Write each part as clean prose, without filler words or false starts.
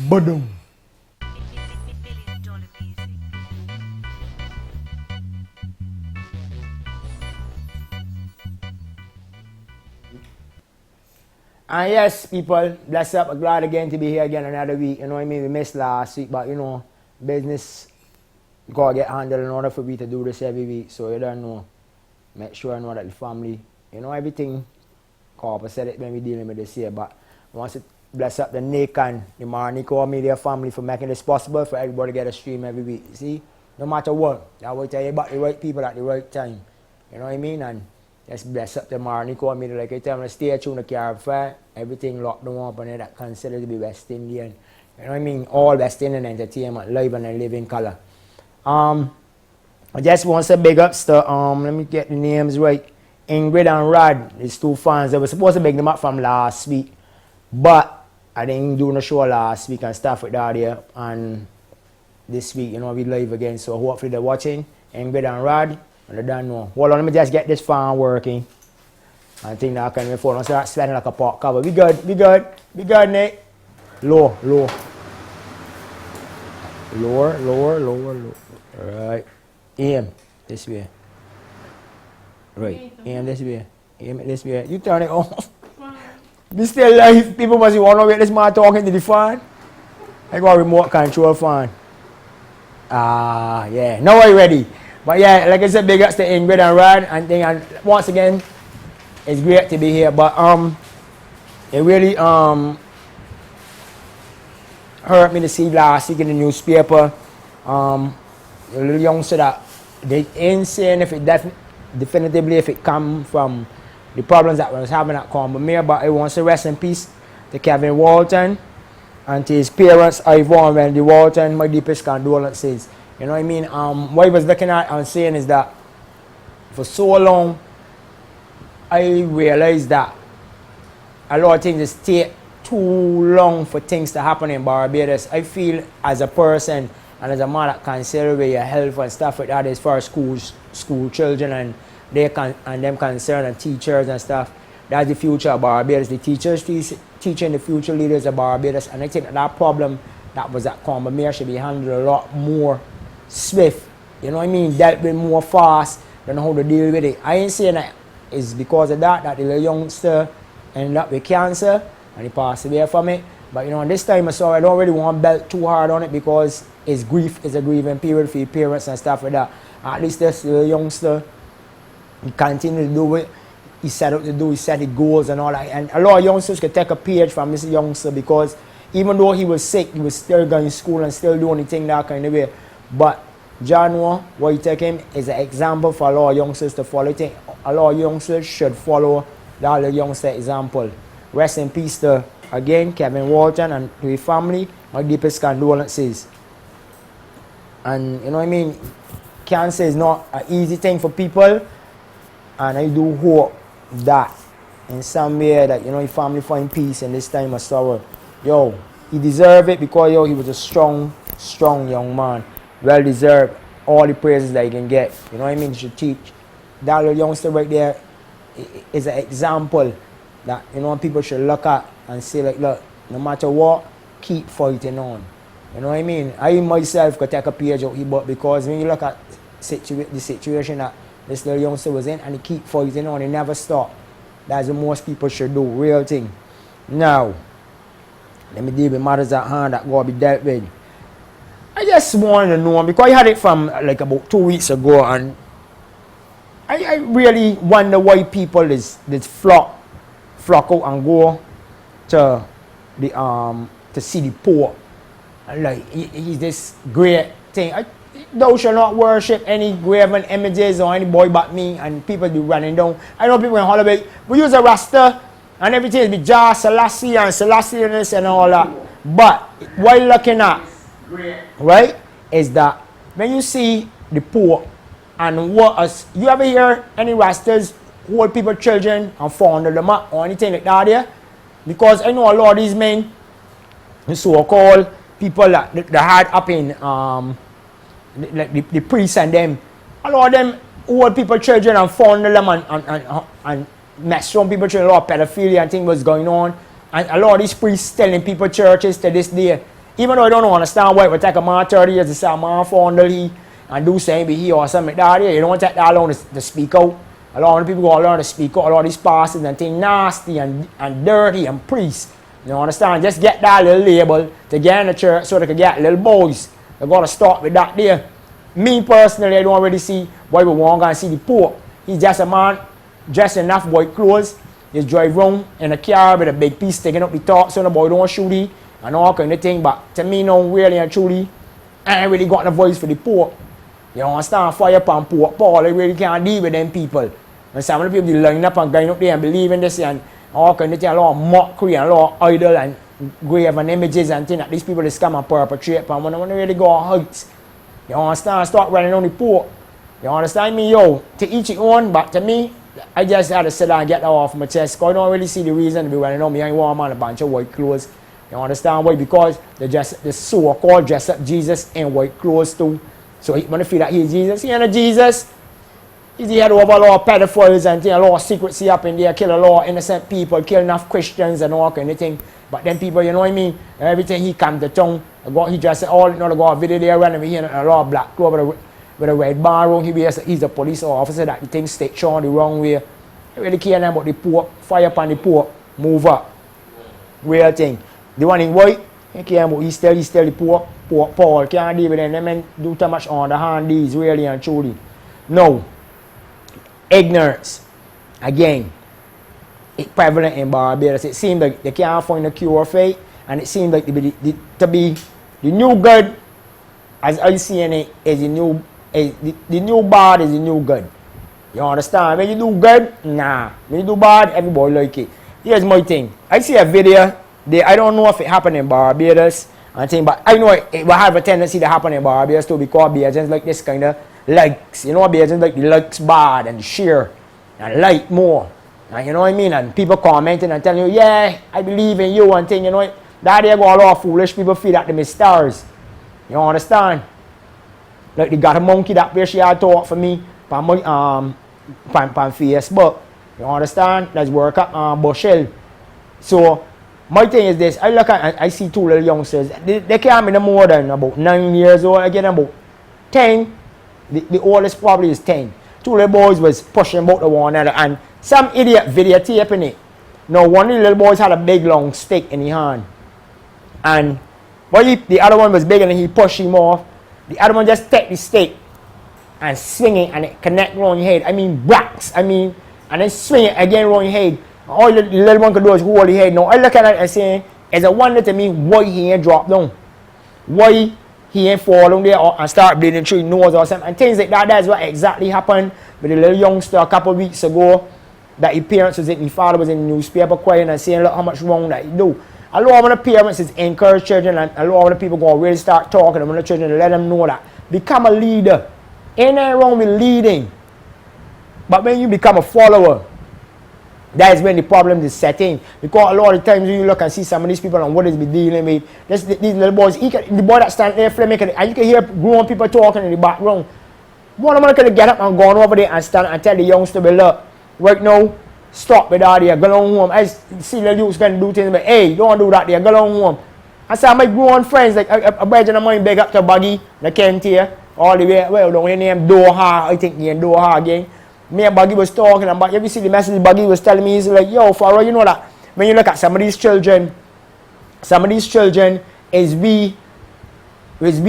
Badum. And yes, people, bless up. I'm glad again to be here again another week. You know what I mean? We missed last week, but you know, business gotta get handled in order for me to do this every week. So you don't know. Make sure I know that the family, you know, everything. Corp said it when we dealing with this here, but I want to bless up the Nick and the Marnico Media family for making this possible for everybody to get a stream every week. You see? No matter what, I will tell you about the right people at the right time. You know what I mean? And just bless up the Marnico Media. Like I tell them, stay tuned to Caribfyah. Everything locked them up and that considered to be West Indian. You know what I mean? All West Indian entertainment, live and live in color. I just want to say big ups to, let me get the names right. Ingrid and Rod, these two fans. They were supposed to make them up from last week, but I didn't do no show last week and stuff like that here. And this week, you know, we live again. So hopefully they're watching. Ingrid and Rod, and they don't know. Hold on, let me just get this fan working. I think that I can before I start sweating like a pot cover. We good, we good, we good, Nick. Low, low. Lower, lower, lower, lower. Alright. Aim this way. Right. Aim this way. Aim it this way. You turn it off. Be still live. People must be wondering where this man talking to the fan. I got a remote control fan. Ah, yeah. Now I'm ready. But yeah, like I said, big ups to Ingrid and Rod. And once again, it's great to be here. But it really hurt me to see last week in the newspaper. The little youngster that they ain't saying if it definitively if it come from the problems that was having at Caribfyah, but I want to rest in peace to Kevin Walton and to his parents, Yvonne and Wendy Walton. My deepest condolences. You know what I mean? What I was looking at and saying is that for so long, I realized that a lot of things just take too long for things to happen in Barbados. I feel as a person and as a man that consider your health and stuff like that is for school children and them concerned and teachers and stuff. That's the future of Barbados. The teachers teaching the future leaders of Barbados, and I think that problem that was at Caribfyah should be handled a lot more swift. You know what I mean? Dealt with more fast than how to deal with it. I ain't saying that it's because of that the little youngster ended up with cancer and he passed away from it. But you know, this time I don't really want to belt too hard on it because his grief is a grieving period for your parents and stuff like that. At least this little youngster, he continued to do it. He set out to do, he set his goals and all that. And a lot of youngsters could take a page from this youngster because even though he was sick, he was still going to school and still doing the thing that kind of way. But John, what you take him is an example for a lot of youngsters to follow. I think a lot of youngsters should follow that little youngster example. Rest in peace to, again, Kevin Walton and to his family. My deepest condolences. And you know what I mean? Cancer is not an easy thing for people. And I do hope that in some way that, you know, your family find peace in this time of sorrow. Yo, he deserved it because, yo, he was a strong young man. Well deserved all the praises that he can get. You know what I mean? He should teach. That little youngster right there is an example that, you know, people should look at and say, like, look, no matter what, keep fighting on. You know what I mean? I myself could take a page out here, but because when you look at the situation that this little youngster was in and he keep fighting on, he never stop. That's what most people should do, real thing. Now, let me deal with matters at hand that got to be dealt with. I just wanted to know, because I had it from like about 2 weeks ago, and I really wonder why people this flock out and go to the to see the poor. Like he's this great thing. Thou shall not worship any graven images or any boy but me, and people be running down. I know people in Holloway, we use a rasta and everything is be Jah, Selassie and Selassie and all that. But what you're looking at, right, is that when you see the poor and what us, you ever hear any rastas hold people children and fondle them up or anything like that there? Because I know a lot of these men, the so-called people that had up in like the priests and them, a lot of them hold people children and fondle them and mess around people children. A lot of pedophilia and things was going on, and a lot of these priests telling people churches to this day, Even though I don't understand why it would take a man 30 years to say a man found he and do something here or something like that, you don't take that long to speak out. A lot of people go learn to speak out, a lot of these pastors and things nasty and dirty and priests. You understand? Just get that little label to get in the church so they can get little boys. They got to start with that there. Me personally, I don't really see why we want to go and see the Pope. He's just a man dressed in enough white clothes. He drive around in a car with a big piece sticking up the top so the boy don't shoot he and all kind of thing. But to me, no, really and truly, I ain't really got no voice for the Pope. You understand? Fire upon Pope Paul, I really can't deal with them people. And some of the people line up and going up there and believe in this and all kind of thing, a lot of mockery and a lot of idol and grave and images and things that these people just come and perpetrate. And when they really go on heights, you understand? Start running on the Pope. You understand me? Yo, to each your own, but to me, I just had to sit down and get that off my chest because I don't really see the reason to be running on me. I ain't want a man a bunch of white clothes. You understand why? Because they so-called dress up Jesus in white clothes too. So when they feel that he's Jesus, he ain't a Jesus. He's the head over a lot of pedophiles and a lot of secrecy up in there, kill a lot of innocent people, kill enough Christians and all kind of thing. But then people, you know what I mean? Everything he come to town, he just all, you know, they got a video there running here, a lot of black clothes with a red bar around. He's a police officer that he thinks state on the wrong way. I really care about the Pope, fire upon the Pope, move up. Real thing. The one in white, he care about he's still the Pope Paul, can't deal with them. They men do too much on the hand these, really and truly. No. Ignorance. Again, it's prevalent in Barbados. It seems like they can't find a cure for it, and it seems like to be the new good, as I see in it, is the new bad is the new good. You understand? When you do good, nah. When you do bad, everybody like it. Here's my thing. I see a video. I don't know if it happened in Barbados and thing, but I know it will have a tendency to happen in Barbados too because Bajans like this kind of likes. You know, Bajans like the likes bad and share and like more. And you know what I mean? And people commenting and telling you, yeah, I believe in you and thing, you know. That they got a lot of foolish people feel that them is stars. You understand? Like they got a monkey that where she had taught for me on Facebook. You understand? Let's work up Bushel. So my thing is this, I look at I see two little youngsters. They can't be no more than about 9 years old, again about 10. The oldest probably is 10. Two little boys was pushing about the one another and some idiot videotaping it. Now one of the little boys had a big long stick in his hand. And the other one was bigger and he pushed him off. The other one just take the stick and swing it and it connect around your head. I mean whacks. And then swing it again around your head. All the little one could do is hold his head. Now I look at it and say, it's a wonder to me why he ain't dropped down. Why he ain't fall down there and start bleeding through his nose or something. And things like that. That's what exactly happened with the little youngster a couple of weeks ago. That his parents was in, his father was in the newspaper crying and saying, look how much wrong that he do. A lot of the parents is encourage children and a lot of the people go really start talking to the children and let them know that. Become a leader. Ain't nothing wrong with leading. But when you become a follower, that is when the problem is set in. Because a lot of times when you look and see some of these people and what is be dealing with, these little boys, the boy that stand there filmmaking, and you can hear grown people talking in the background. One of them could get up and go over there and stand and tell the youngster, look, right now, stop with that there, go on home. I see the youths going to do things, but hey, don't do that there, go on home. I saw my grown friends, like a brother of mine beg up to Buggy, the Kent here, all the way, well, don't you name Doha, I think he in Doha again. Me and Buggy was talking about, you see the message Buggy was telling me, he's like, yo, Farrah, you know that when you look at some of these children is we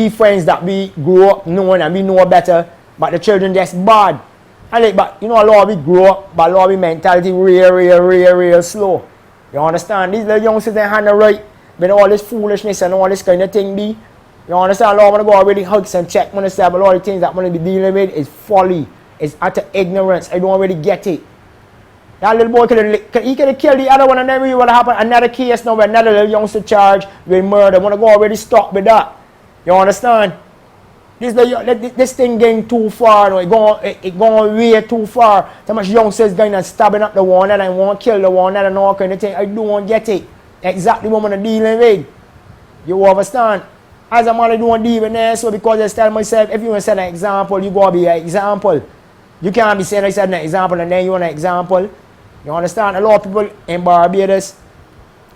friends that we grew up knowing and we know better, but the children just bad. And like, but you know, a lot of we grow up, but a lot of we mentality real slow. You understand? These little youngsters they handle right, but all this foolishness and all this kind of thing be. You understand? A lot of them go already hugs and check when they say, but a lot of things that when they be dealing with is folly. It's utter ignorance. I don't really get it. That little boy could have killed the other one and then we would have happened another case now where another little youngster charged with murder. Want to go already stop with that. You understand? This thing getting too far. It going way too far. So much youngsters going and stabbing up the one and want to kill the one and all kind of thing. I don't get it. Exactly what I'm dealing with. You understand? As a man, I don't deal with that. So because I tell myself, if you want to set an example, you got to be an example. You can't be saying I said an example and then you want an example. You understand? A lot of people in Barbados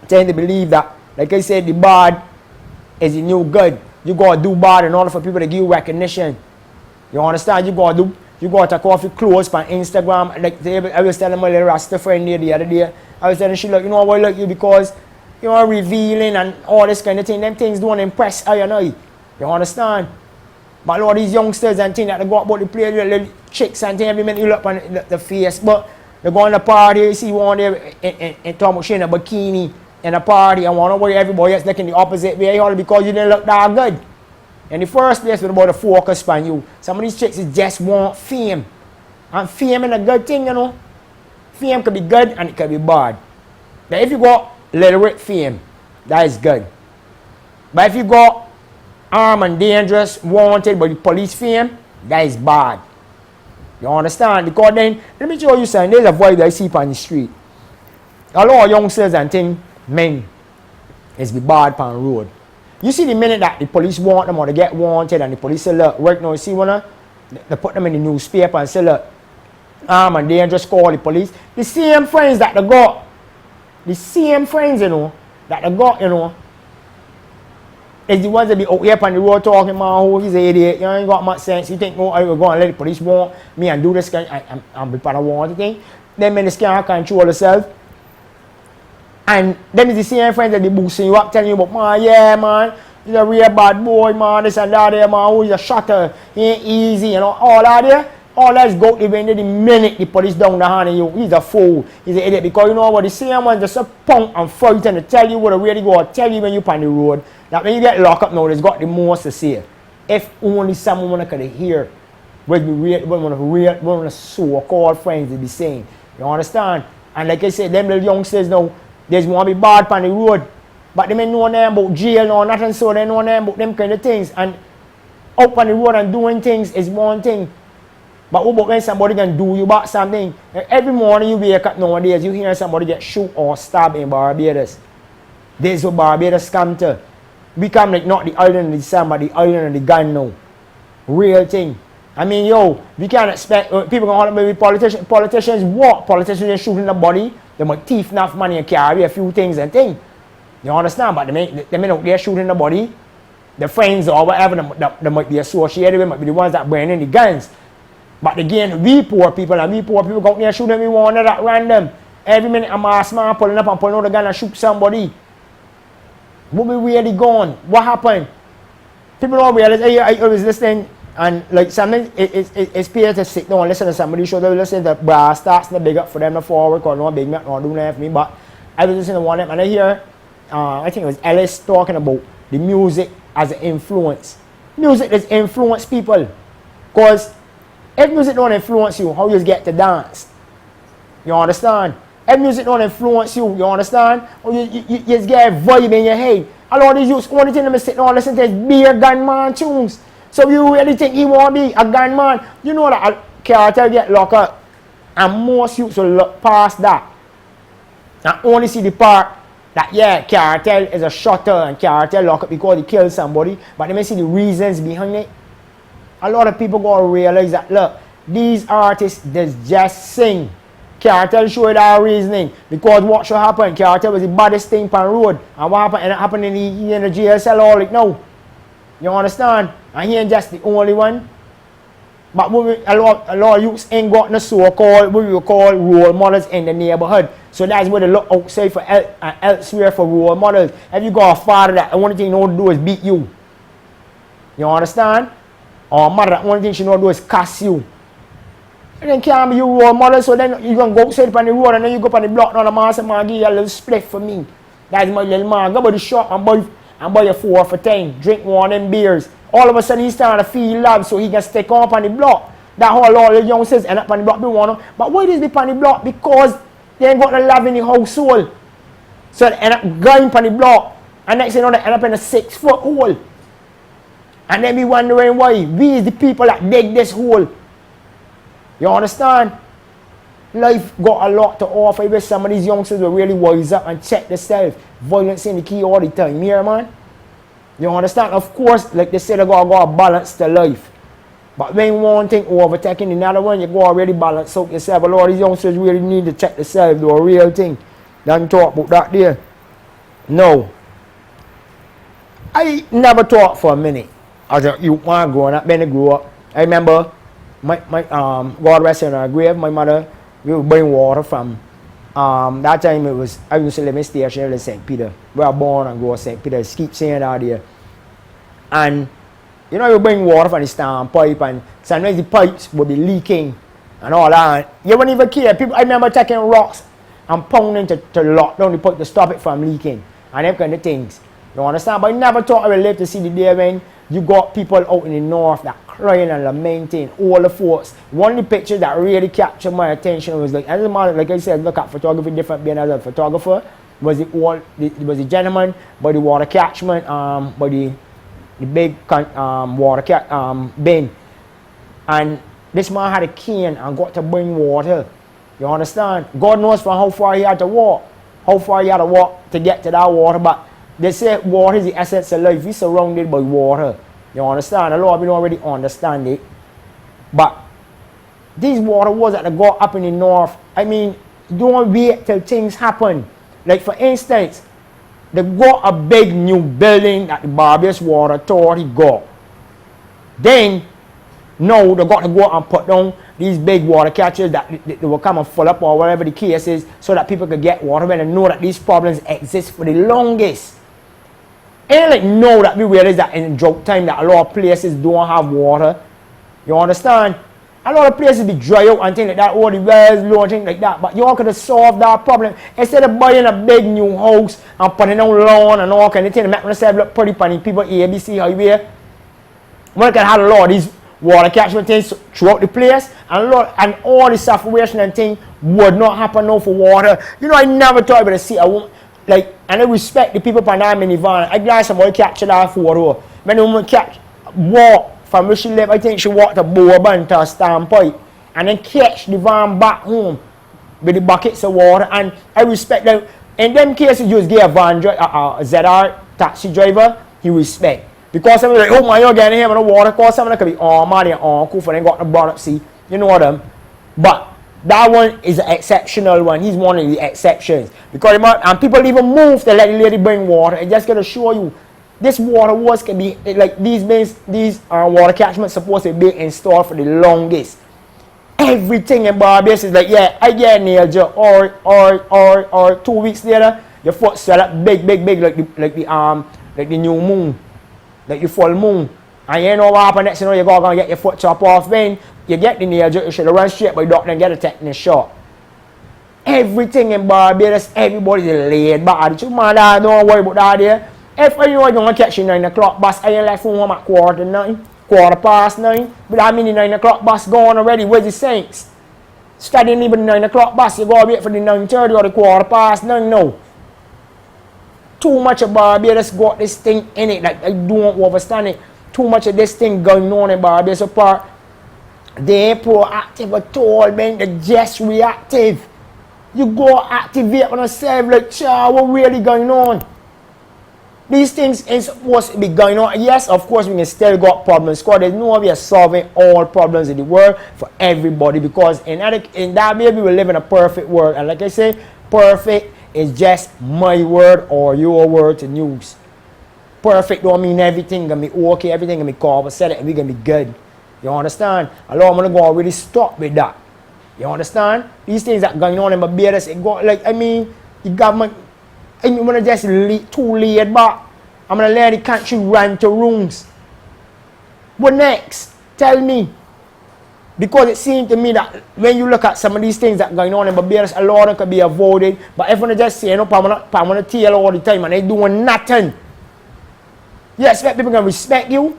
tend to believe that, like I said, the bad is the new good. You gotta do bad in order for people to give you recognition. You understand? You gotta take off your clothes on Instagram. Like I was telling my little Rasta friend the other day. I was telling she like, you know why I like you because you are revealing and all this kind of thing. Them things don't impress I and I. You understand? But a lot of these youngsters and things that they go out about the play, little chicks and things, every minute you look on the face, but they go on the party, you see one there and talk about she in a bikini in a party and want to worry everybody else looking the opposite way all because you didn't look that good. In the first place, it's about the focus on you. Some of these chicks just want fame. And fame is a good thing, you know. Fame could be good and it could be bad. Now if you got literate fame, that is good. But if you got armed and dangerous, wanted by the police fame, that is bad. You understand? Because then, let me show you something. There's a vibe that I see on the street. A lot of youngsters and things, men, is be bad on the road. You see the minute that the police want them or they get wanted and the police say, look, right now, you see one they put them in the newspaper and say, look, armed and dangerous, call the police. The same friends that they got, the same friends, you know, that they got, you know, is the ones that be out here on the road talking, man, who is an idiot, you ain't got much sense. You think, oh, I will go and let the police want me and do this kind and be part of wanted thing. Then men can't control themselves. And then it's the same friends that be boosting you up, telling you about, man, yeah, man, he's a real bad boy, man, this and that there, man, who is a shutter, he ain't easy, you know, all that there. All that's go to the minute the police down the hand of you. He's a fool. He's an idiot. Because you know what? The same one just a punk and fight and tell you what to really go. Tell you when you're on the road. That when you get locked up now, it's got the most to say. If only someone could hear what one of the so-called friends they be saying. You understand? And like I said, them little youngsters now, they just want to be bad on the road. But they may know them about jail or nothing, so they know them about them kind of things. And up on the road and doing things is one thing. But what about when somebody can do you back something? Every morning you wake up nowadays, you hear somebody get shoot or stabbed in Barbados. This is what Barbados come to. Become like not the island of the sun, but the island of the gun now. Real thing. I mean, yo, we can't expect people going to be politicians. Politicians what? Politicians just shooting the body. They might thief enough money and carry a few things and things. You understand? But they may not be shooting the body. The friends or whatever they might be associated with might be the ones that bring in the guns. But again, we poor people go out there shooting we want at random. Every minute a mass man pulling up and pulling out the gun and shoot somebody. What we really gone? What happened? People don't realize. I was listening and like something it's better to sit down and listen to somebody show them listen to brass starts the big up for them to forward because no big not doing that for me. But I was listening to one of them and I hear I think it was Ellis talking about the music as an influence. Music has influenced people. Because if music don't influence you, how you get to dance? You understand? If music don't influence you, you understand? Or you just get a vibe in your head. A lot of these youths, only thing them sit down and listen to is beer gunman tunes. So you really think he won't be a gunman? You know that a cartel get locked up. And most youths will look past that. And only see the part that, yeah, cartel is a shutter and cartel lock up because he killed somebody. But they may see the reasons behind it. A lot of people got to realize that, look, these artists, they just sing. Cartel show you that reasoning. Because what should happen? Cartel was the baddest thing on the road. And what happened? It happened in the jail cell all it now. You understand? And he ain't just the only one. But a lot of youths ain't got no so-called, what we call role models in the neighborhood. So that's where they look outside for elsewhere for role models. If you got a father that the only thing he know to do is beat you. You understand? Or mother that only thing she know to do is cuss you. And then can't be your role model, so then you can go outside on the road and then you go up on the block and the man say, man, give you a little split for me. That's my little man. Go by the shop and buy you 4 for 10. Drink one of them beers. All of a sudden he's starting to feel love so he can stick up on the block. That whole lot of youngsters end up on the block. But why does they on the block? Because they ain't got the love in the household. So they end up going on the block. And next thing you know, they end up in a 6-foot hole. And then we wondering why. We is the people that dig this hole. You understand? Life got a lot to offer. If some of these youngsters will really wise up and check themselves. Violence in the key all the time. Here, man. You understand? Of course, like they said, they got a balance to life. But when one thing overtaking another one, you got to really balance out yourself. A lot of these youngsters really need to check themselves, do a real thing. Don't talk about that there. No. I never thought for a minute as a youth man growing up, when I grew up. I remember my God rest in her grave, my mother, we would bring water from that time I used to live in station in St. Peter. We were born and grew up St. Peter. Just keep saying out there. And you know, you bring water from the stand pipe, and sometimes the pipes would be leaking and all that. You wouldn't even care. People, I remember taking rocks and pounding to lock down the pipe to stop it from leaking and them kind of things. You understand? But I never thought I would live to see the day when you got people out in the north that crying and lamenting, all the folks. One of the pictures that really captured my attention was like, as a man, like I said, look at photography different being as a photographer, was the gentleman by the water catchment, by the big water bin. And this man had a cane and got to bring water. You understand? God knows from how far he had to walk. How far he had to walk to get to that water. But they say water is the essence of life. We're surrounded by water. You understand? A lot of people don't already understand it. But these water was that go up in the north. I mean, don't wait till things happen. Like for instance, they got a big new building that the Barbados Water Authority got. Then, now they got to go and put down these big water catchers that they will come and fill up or whatever the case is so that people could get water when they know that these problems exist for the longest. And like now that we realize that in drought time that a lot of places don't have water. You understand? A lot of places be dry out and things like that, all the wells low and things like that. But you all could have solved that problem. Instead of buying a big new house and putting down lawn and all kind of things, make yourself look pretty funny. People ABC highway. One can have a lot of these water catchment things throughout the place, and all the suffocation and things would not happen now for water. You know, I never thought I would see a woman, like, and I respect the people from that minivan. I glad somebody captured that photo. When the woman walk from where she live, I think she walked a Bourbon to a standpipe and then catch the van back home with the buckets of water. And I respect that. In them cases, you just get a van ZR taxi driver, he respect. Because somebody like, oh my, you're getting here with the water, because somebody could be armed and uncle for them got the brought up, see, you know them. But that one is an exceptional one. He's one of the exceptions. Because and people even move to let the lady bring water. It just gonna show you this water was can be like these water catchments supposed to be installed for the longest. Everything in Barbados is like, yeah, I get a nail job, or 2 weeks later, your foot swell up big like the new moon. Like the full moon. And you know what happens next, you know, you're going to get your foot chopped off. Then you get the nail joint, you should run straight by the doctor and get a tetanus shot. Everything in Barbados, everybody's laid back. Don't worry about that there. If you know you're going to catch your 9 o'clock bus, I ain't left home at 9:15. But I mean the 9 o'clock bus gone already. Where's the saints? Studying even the 9 o'clock bus, you go to wait for the 9:30 or the 9:15 now. Too much of Barbados got this thing in it, like I don't understand it. Too much of this thing going on in Barbados apart. They ain't proactive at all, man. They're just reactive. You go activate on yourself, like, child, what really going on? These things ain't supposed to be going on. Yes, of course, we can still got problems. Because there's no way of solving all problems in the world for everybody. Because in that way, we will live in a perfect world. And like I say, perfect is just my word or your word to use. Perfect don't mean everything gonna be okay, everything gonna be copacetic, and we gonna be good. You understand? Allah, I'm gonna go already stop with that. You understand? These things that going on in Barbados, it got like, I mean, the government, I'm gonna just too laid back. I'm gonna let the country run to rooms. What next? Tell me. Because it seems to me that when you look at some of these things that are going on in Barbados, a lot of them could be avoided. But if you just say, you know, I'm going to tell all the time and they doing nothing, you expect people to respect you?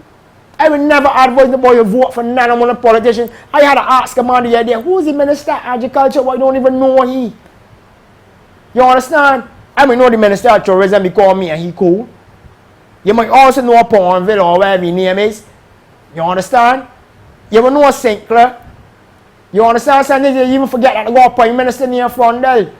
I would never advise the boy to vote for none of the politicians. I had to ask a man the other day, who's the Minister of Agriculture? Well, I don't even know he. You understand? I may know the Minister of Tourism because me and he cool. You might also know Pornville or whatever his name is. You understand? You will know Sinclair. You understand? Sometimes you even forget that they got a Prime Minister near Frondell.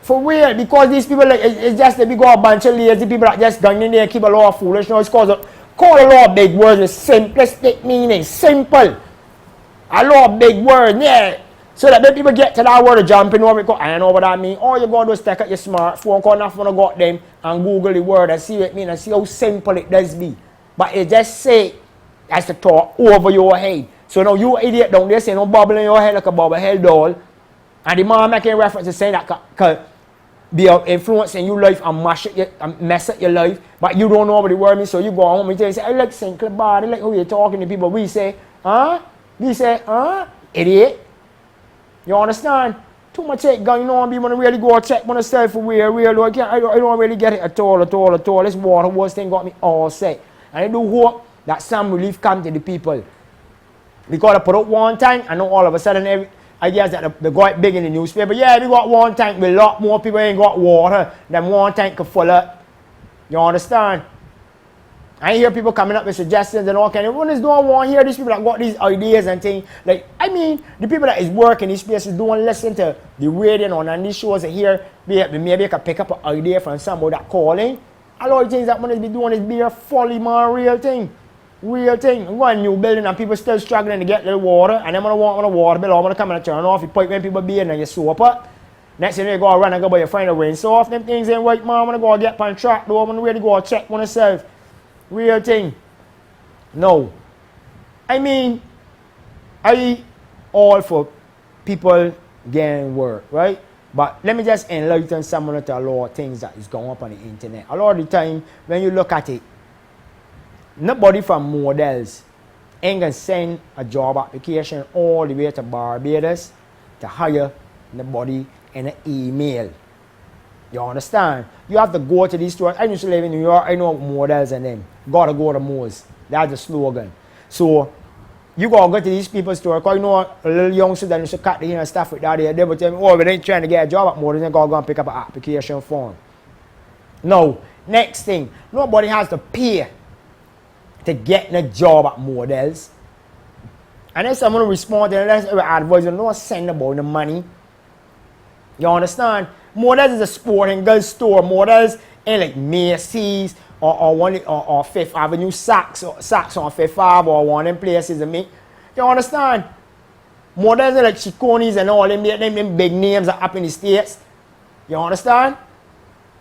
For real, because these people, like, it's just that we got a bunch of lazy people that just going in there and keep a lot of foolish noise. Call a lot of big words with simplistic meaning. Simple. A lot of big words. Yeah. So that when people get to that word of jumping over, I know what I mean. All you got to do is take out your smartphone, call enough to got them and Google the word and see what it means and see how simple it does be. But it just say as to talk over your head. So now you idiot down there saying no bubble in your head like a bubble head doll. And the man making reference to saying that could be influencing your life and mess up your life. But you don't know what the word means, so you go home and say, I like Sinclair Bar, I like how you're talking to people. We say, huh? We say, huh? Idiot. You understand? Too much take gun, you know, I want to really go check myself for real. I don't really get it at all. This water wars thing got me all set. And I do hope that some relief come to the people. Because I put up one tank, and now all of a sudden, I guess that they got big in the newspaper. Yeah, we got one tank, but a lot more people ain't got water than one tank could fill up. You understand? I hear people coming up with suggestions and all kind of, when is don't want to hear these people that got these ideas and things. Like, I mean, the people that is working these places don't listen to the radio and these shows and hear, maybe you can pick up an idea from somebody that calling. A lot of things that one be doing is be a fully man real thing. Real thing. I'm going to a new building and people still struggling to get the water, and then when I want the water bill, I'm going to come and turn off. You pipe when people be in and you soap up. Next thing you go run and go by your friend and rinse off. Them things ain't right, man. I'm going to go get on track though. I'm going to really go check myself. Real thing. No. I mean, I all for people getting work, right? But let me just enlighten someone to a lot of things that is going up on the internet. A lot of the time, when you look at it, nobody from models ain't gonna send a job application all the way to Barbados to hire nobody in an email. You understand? You have to go to these stores. I used to live in New York. I know models and them. Gotta go to Mo's. That's the slogan. So you gotta go to these people's store. Because you know a little youngster that used to cut the hair and stuff with that. They would tell me, oh, we ain't trying to get a job at Mo's. They're gonna go and pick up an application form. No. Next thing, nobody has to pay to get a job at models. And then someone respond to that's advice, you don't send about the money. You understand? Models is a sporting goods store. Models ain't like Macy's or Fifth Avenue Saks on Fifth Ave or one of them places. You understand? Models are like Chiconis and all them big names are up in the States. You understand?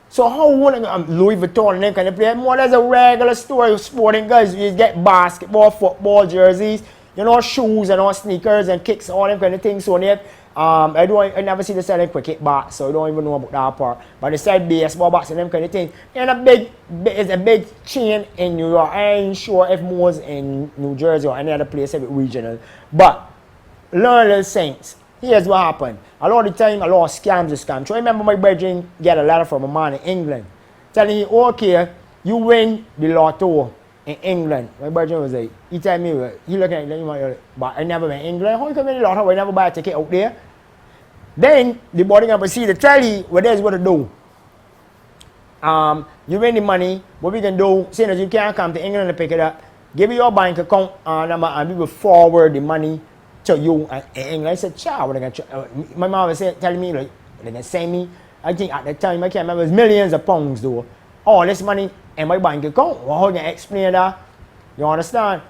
So how would Louis Vuitton and them kind of play? Models a regular store, sporting goods. You get basketball, football, jerseys, you know, shoes and all sneakers and kicks, all them kind of things. So they I never see the selling cricket bats, so I don't even know about that part. But they sell baseball bats and them kind of things. And it's a big chain in New York. I ain't sure if Mo's in New Jersey or any other place, if it's regional. But learn little things. Here's what happened. A lot of the time, a lot of scams are scams. So I remember my brother get a letter from a man in England telling him, okay, you win the lotto in England. My brother was like, he tell me, he looking at me, but I never went to England. How you can win the lotto? I never buy a ticket out there. Then the boarding and procedure tell you what there's what to do. You win the money, what we can do, seeing as you can't come to England and pick it up, give you your bank account number and we will forward the money to you in England. I said, child, my mom was telling me, like, they can send me, I think at the time, I can't remember, it was millions of pounds though. All this money in my bank account. Well, how can I explain that? You understand?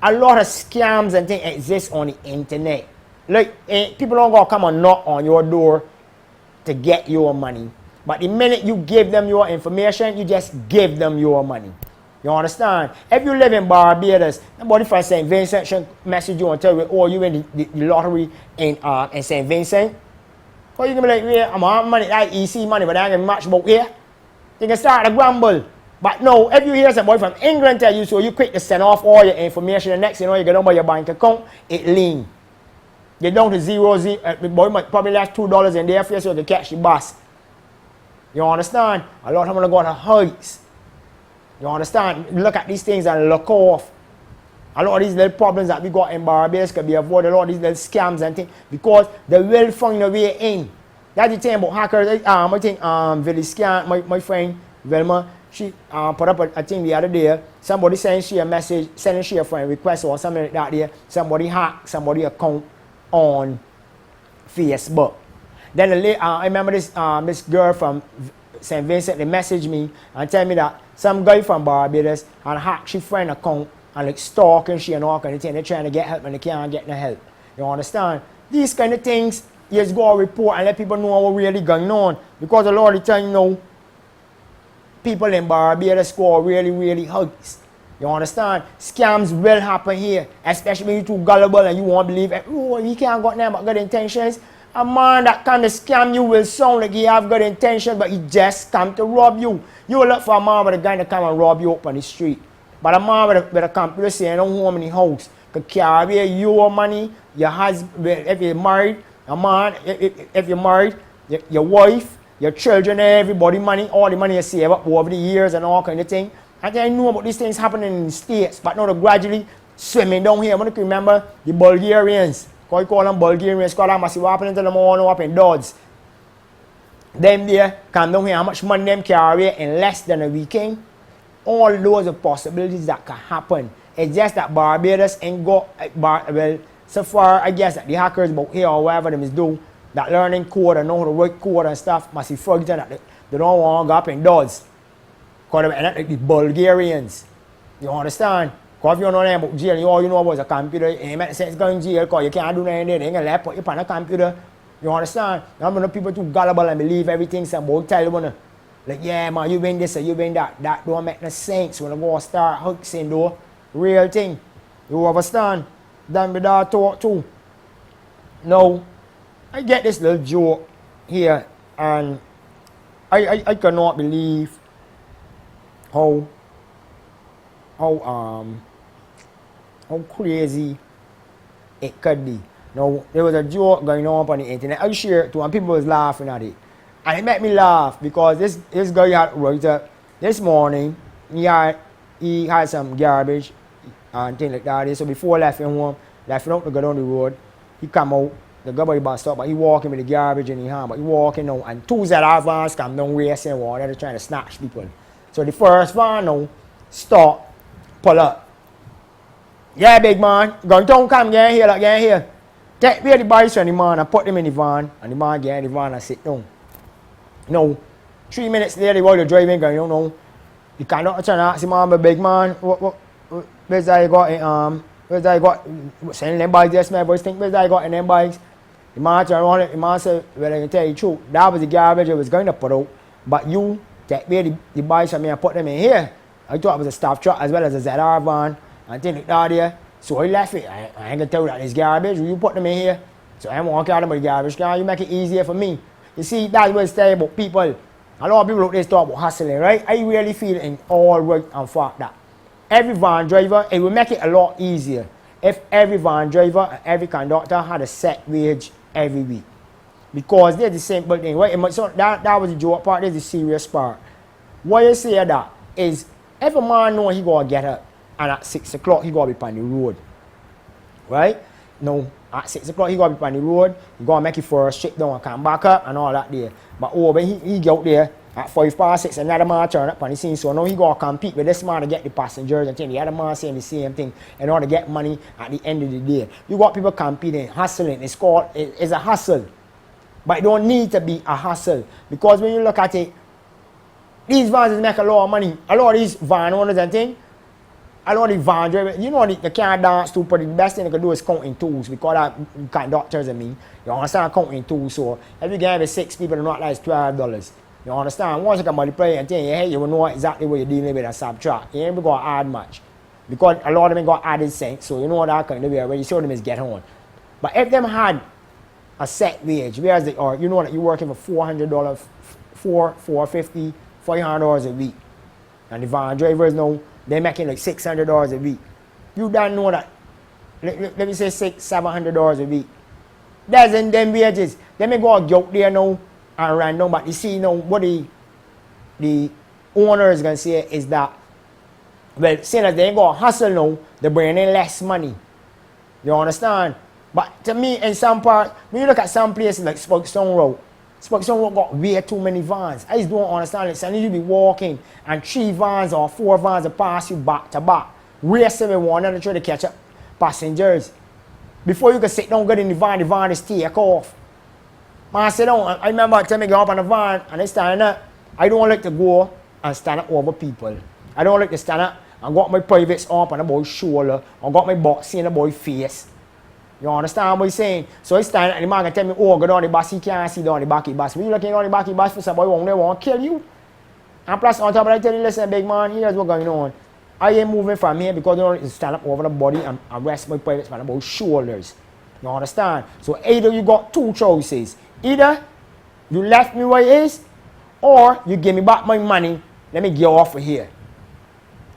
A lot of scams and things exist on the internet. Like, people don't go come and knock on your door to get your money. But the minute you give them your information, you just give them your money. You understand? If you live in Barbados, nobody from St. Vincent should message you and tell you, oh, you win the lottery in St. Vincent. Or you can be like, yeah, I'm having money, that easy money, but I ain't much about here. You can start to grumble. But no, if you hear somebody from England tell you so, you quick to send off all your information. The next thing you know, you get on by your bank account, it lean. Get down to zero. The boy might probably left $2 in there for you so you can catch the bus. You understand? A lot of them are going to heights. You understand? Look at these things and look off. A lot of these little problems that we got in Barbados can be avoided. A lot of these little scams and things because they will find a way in. That's the thing about hackers. I think Villy Scan, my friend Velma, she put up a thing the other day. Somebody sending she a message, sending she a friend request or something like that there. Somebody hacked somebody account on Facebook. Then I remember this girl from St. Vincent, they messaged me and tell me that some guy from Barbados had hacked she friend account and like stalking she and all kind of thing. They're trying to get help and they can't get no help. You understand? These kind of things, you just go and report and let people know what really going on. Because a lot of the time, you know, people in Barbados score really hugs. You understand? Scams will happen here, especially when you're too gullible and you won't believe it. Oh, you can't got nothing but good intentions. A man that kind of scam you will sound like he have good intentions, but he just come to rob you. You will look for a man with a gun to come and rob you up on the street. But a man with a computer saying, don't home in the house, could carry your money, your husband, if you're married, a man, if you're married, your wife, your children, everybody money, all the money you save up over the years and all kind of thing. And I know about these things happening in the States, but now they're gradually swimming down here. I want to remember the Bulgarians. Because you call them Bulgarians, because that must be happening to them all up in Dodds. Them there come down here, how much money them carry in less than a weekend. All those are possibilities that can happen. It's just that Barbados ain't got, well, so far I guess that the hackers about here or whatever them is do, that learning code and know how to write code and stuff, must be forgotten that they don't want to go up in Dodds. Because they're like the Bulgarians. You understand? Because if you don't know anything about jail, all you know about is a computer. It ain't make sense going to jail because you can't do nothing there. They ain't going to let you on a computer. You understand? Now, I'm people too gullible and believe everything somebody tell you. Like, yeah, man, you been this or you been that. That don't make no sense when I go start hoaxing, though. Real thing. You understand? Then with that talk too. Now, I get this little joke here, and I cannot believe how crazy it could be. Now, there was a joke going on the internet. I shared it too, and people was laughing at it. And it made me laugh because this guy had wrote up this morning. He had some garbage and things like that. So before left home out to go down the road, he come out. The guy by the bus stop, but he walking with the garbage in his hand. But he walking out, and two ZR come down racing water. They're trying to snatch people. So the first van now stop, pull up. Yeah, big man, don't come, get here. Take me the bikes from the man and put them in the van, and the man get in the van and sit down. No, 3 minutes later, while you're driving, going, you know, you cannot turn out, see, man, but big man, where's that you got? Where's that you got? Sending them bikes, yes, my boys think, where's that you got in them bikes? The man turned around it, the man said, well, I can tell you the truth, that was the garbage I was going to put out, but you take me the bikes from me and put them in here. I thought it was a staff truck as well as a ZR van and things like that there. So I left it. I ain't gonna tell you that it's garbage. You put them in here. So I'm walking out of the garbage can. You make it easier for me. You see, that's what it's saying about people. A lot of people out there talk about hustling, right? I really feel in all right and fact that every van driver, it will make it a lot easier if every van driver and every conductor had a set wage every week. Because they're the simple thing, right? So that was the joke part, there's the serious part. What you say that is, if a man know he gonna get up and at 6 o'clock he gonna be on the road, right? No, at 6 o'clock he gonna be on the road, he gonna make it first shake down and come back up and all that there. But when he get out there at 6:05, another man turn up on the scene, so now he gonna compete with this man to get the passengers and then the other man saying the same thing in order to get money at the end of the day. You got people competing, hustling, it's a hustle. But it don't need to be a hustle, because when you look at it, these vans make a lot of money. A lot of these van owners and things, a lot of the van drivers, you know, they can't dance too, but the best thing they can do is counting tools, because that conductors and me, you understand, counting tools. So if you can have 6 people, not like $12. You understand? Once you can multiply and tell you, hey, you will know exactly what you're dealing with and subtract. You ain't going to add much, because a lot of them got added cents, so you know that kind of way when you show them is get on. But if them had a set wage, whereas they are, you know that you're working for $400, $450, $500 a week, and the van drivers know they're making like $600 a week. You don't know that. Let me say $700 a week. That's in them wages. Let me go out there now and run down, but you see now what the owner is gonna say is that, well, seeing as they ain't gonna hustle now, they're bringing in less money. You understand? But to me, in some part, when you look at some places like Spokestone Road got way too many vans. I just don't understand it. So you be walking and 3 vans or 4 vans will pass you back to back, racing with one another trying to catch up passengers. Before you can sit down, get in the van is take off. Man, I sit down, I remember telling me go up on the van and they stand up. I don't like to go and stand up over people. I don't like to stand up and got my privates up on the boy's shoulder or got my box in the boy's face. You understand what I'm saying? So it's time that the man can tell me, oh, go down the bus, he can't see down the back of the bus. When you looking down the back of the bus for somebody wrong, they want to kill you. And plus, on top of that, I tell you, listen, big man, here's what's going on. I ain't moving from here because they don't stand up over the body and rest my private span about shoulders. You understand? So either you got two choices. Either you left me where it is, or you give me back my money, let me get off of here.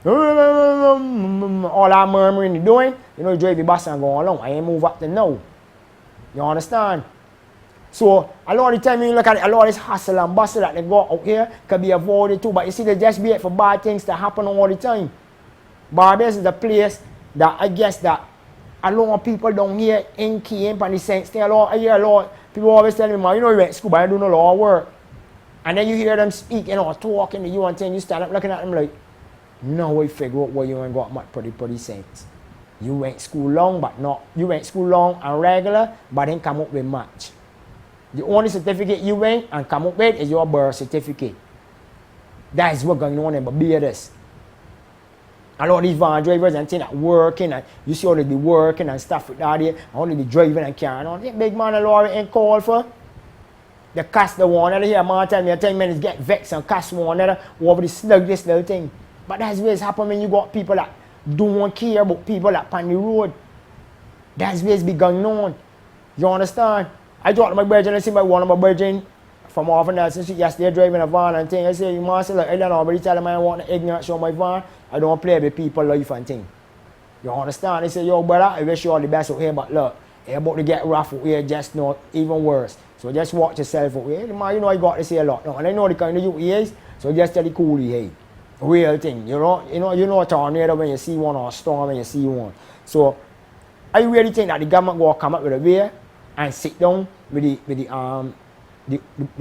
All that murmuring you're doing, you know, you drive the bus and go along. I ain't move up to now. You understand? So a lot of the time you look at it, a lot of this hustle and bustle that they got out here can be avoided too. But you see, they just be it for bad things to happen all the time. Barbados is a place that I guess that a lot of people down here in camp and the sense thing. I hear a lot people always tell me, man, you know, you went to school, but I do no law work. And then you hear them speaking or talking to you and things, you stand up looking at them like, no, I figure out why you ain't got much pretty sense. You went to school long, but not, you went to school long and regular, but then come up with much. The only certificate you went and come up with is your birth certificate. That is what's going on in Barbados. A lot of these van drivers and things that working, and you see all they be working and stuff like that here, and all they be driving and carrying on. The big man and lorry ain't called for. They cast the one another here, man, tell me 10 minutes get vexed and cast one another over the slug this little thing. But that's what's happen when you got people that don't care about people that on the road. That's what's be going on. You understand? I talked to my brother and I see one of my brethren from off and that since yesterday driving a van and thing. I say, you must say, like, I don't know, but he tell him I want the ignorance on my van. I don't play with people life and thing. You understand? He say, yo, brother, I wish you all the best out here, but look, you're about to get rough out here, just not even worse. So just watch yourself out here. Man, you know I got to say a lot now. And I know the kind of you he is, so just tell the cool he is. Real thing. You know a tornado when you see one or a storm when you see one. So I really think that the government will come up with a way and sit down with the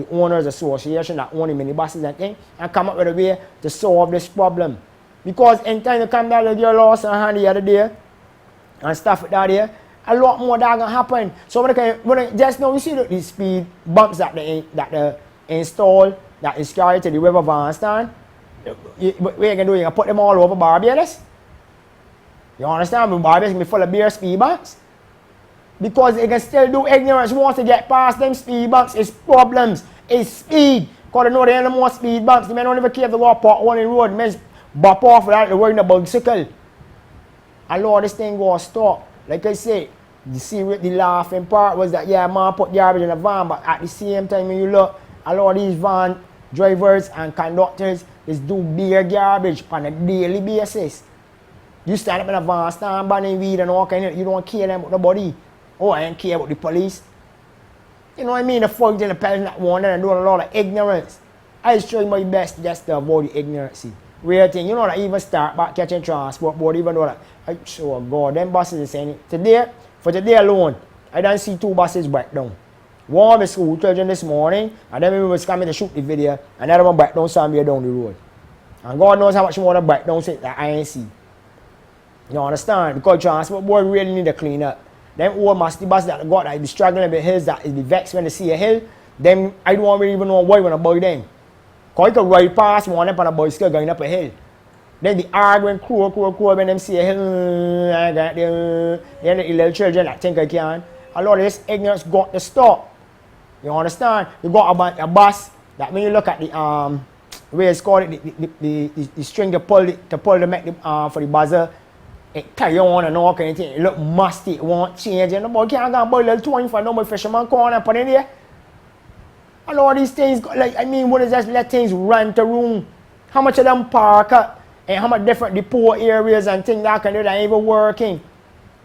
owners association that own the minibuses and things and come up with a way to solve this problem. Because in time you come back with your loss and hand the other day and stuff like that here, a lot more that gonna happen. So when just now you see the speed bumps that they install that is carried to the river van stand, what you can do, you can put them all over Barbados. You understand? But Barbados can be full of bare speed bumps. Because they can still do ignorance once they get past them speed bumps. It's problems. It's speed. Because they know they have more speed bumps. They may not even care if they go up on the road. They may bop off without they're wearing a bicycle. A lot of this thing will stop. Like I say, you see the laughing part was that, yeah, man put garbage in a van, but at the same time when you look, a lot of these van drivers and conductors is do beer garbage on a daily basis. You stand up in a van, stand banning weed and all kind of, you don't care about nobody. Oh, I don't care about the police. You know what I mean? The folks in the person that want and doing a lot of ignorance. I just try my best just to avoid the ignorance. Real thing, you know that even start back catching transport board, even though that I sure God, them buses is saying it. Today, for today alone, I done see 2 buses break down. One was school children this morning, and then we was coming to shoot the video, and another one break down somewhere down the road. And God knows how much more to break down that I ain't see. You understand? Because transport board really need to clean up. Them old musty buses that got that be struggling with hills that is be vexed when they see a hill, them I don't really even know why when I buy them. Because you can ride past one up on a bicycle going up a hill. Then the arguing crow when them see a hill, then the little children that think I can. A lot of this ignorance got to stop. You understand? You got a bus that when you look at the where it's called the string to pull the make the for the buzzer, it carry on and all kind of thing. It look musty, it won't change. And the boy can't go and buy a little 20 for no more fisherman corn and put in there. A lot of these things, like I mean, what is just let things run to room? How much of them park up and how much different the poor areas and things that can do that ain't even working.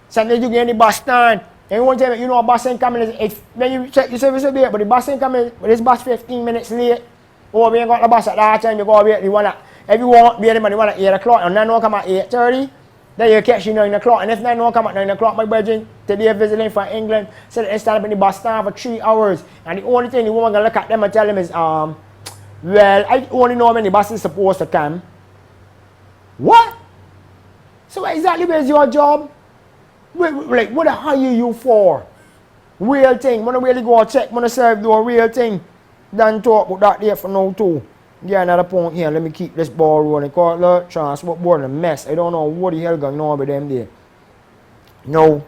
Sometimes you get in the bus stand and you want to tell me, you know, a bus ain't coming. When you check your service a bit, but the bus ain't coming. But this bus 15 minutes late. Or we ain't got the bus at that time. You go wait. You wanna if you want be anybody want at 8 o'clock and then no come at 8:30. Then you catch you 9 o'clock. And if they don't come at 9 o'clock, my brethren today visiting from England said they stand up in the bus stand for 3 hours. And the only thing the woman gonna look at them and tell them is, well, I only know when the bus is supposed to come. What? So what exactly where's your job? Like, what I hire you for? Real thing. When I really go check, when I serve do a real thing. Don't talk about that there for now too. Yeah, another point here. Let me keep this ball rolling. Call the transport board a mess. I don't know what the hell going on with them there. No.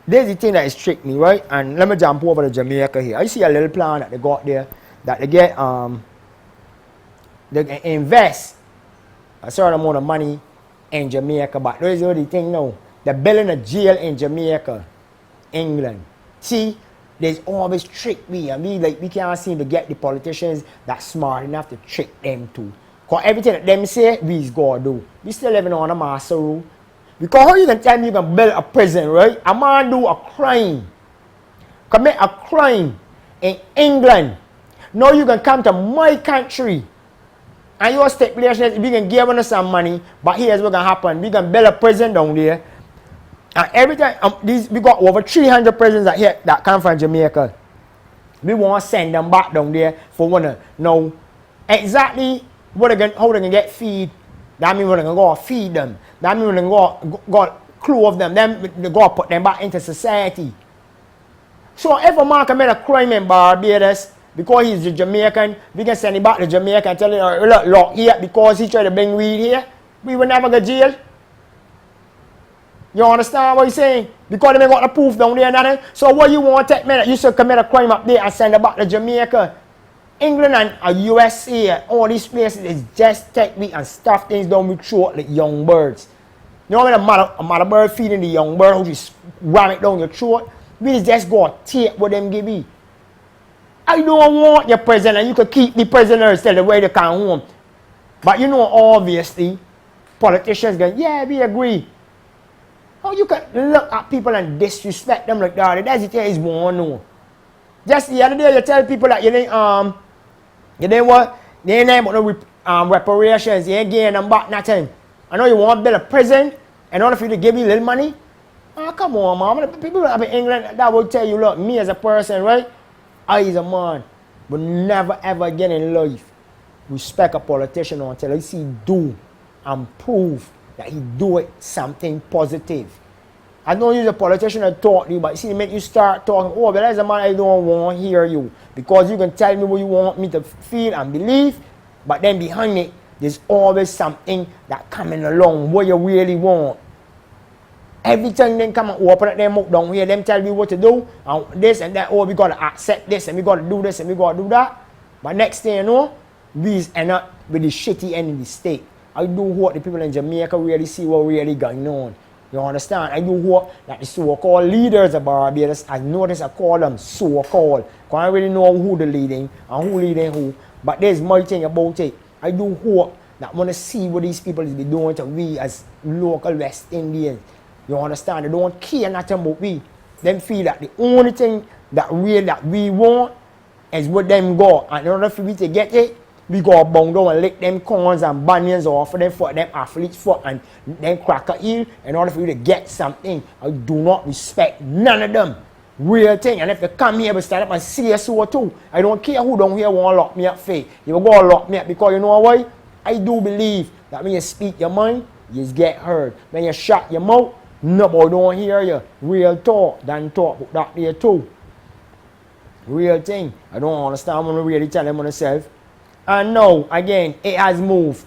there's the thing that is tricked me, right? And let me jump over to Jamaica here. I see a little plan that they got there that they get they invest a certain amount of money in Jamaica, but there's the thing now. They're building a jail in Jamaica, England. See, there's always trick me, and we can't seem to get the politicians that smart enough to trick them too. Cause everything that them say, we's gotta do. We still living on a master rule. Because how you can tell me you can build a prison, right? A man do a crime, commit a crime in England. Now you can come to my country and your stipulation is we can give us some money, but here's what's gonna happen. We can build a prison down there. And every time we got over 300 prisons that come from Jamaica. We want to send them back down there for one to know exactly how they can get feed. That means we're going to go feed them. That means we're going to go clothe them. Then we go put them back into society. So if a man commit a crime in Barbados because he's a Jamaican, we can send him back to Jamaica and tell him, look here, because he tried to bring weed here, we will never go to jail. You understand what I'm saying? Because they got the proof down there and nothing. So what you want to take me that you should commit a crime up there and send it back to Jamaica? England and USA, all these places is just take me and stuff things down my throat like young birds. You know when a mother bird feeding the young bird who just ram it down your throat? We just go and take what them give me. I don't want your prisoner, and you can keep the prisoners till the way they come home. But you know obviously politicians go, yeah, we agree. How you can look at people and disrespect them like that? That's the thing is one no. Just the other day you tell people that you ain't what? They ain't about no reparations, you ain't getting them back nothing. I know you want to build a prison in order for you to give you a little money. Oh, come on, man. People up in England that will tell you, look, me as a person, right? I as a man will never ever again in life respect a politician until I see do and prove that he do it something positive. I don't use a politician to talk to you, but see, make you start talking, oh, but as a man, I don't want to hear you. Because you can tell me what you want me to feel and believe, but then behind it, there's always something that coming along, what you really want. Every time they come and open up their mouth down here, them tell me what to do, and this and that, oh, we got to accept this, and we got to do this, and we got to do that. But next thing you know, we end up with the shitty end of the state. I do hope the people in Jamaica really see what really going on. You understand? I do hope that the so-called leaders of Barbados, I notice I call them so-called, because I really know who the leading and who leading who. But there's my thing about it. I do hope that when I see what these people is be doing to we as local West Indians, you understand? They don't care nothing about we. Them feel that the only thing that we want is what them got. And in order for we to get it, we go bound down and lick them corns and bunions off of them foot, them athlete's foot, and then crack a heel in order for you to get something. I do not respect none of them. Real thing. And if they come here, we stand up and say so too. I don't care who down here want to lock me up for. You will go lock me up because you know why? I do believe that when you speak your mind, you get heard. When you shut your mouth, nobody don't hear you. Real talk, then talk about that there too. Real thing. I don't understand when I really tell them myself. And now, again, it has moved.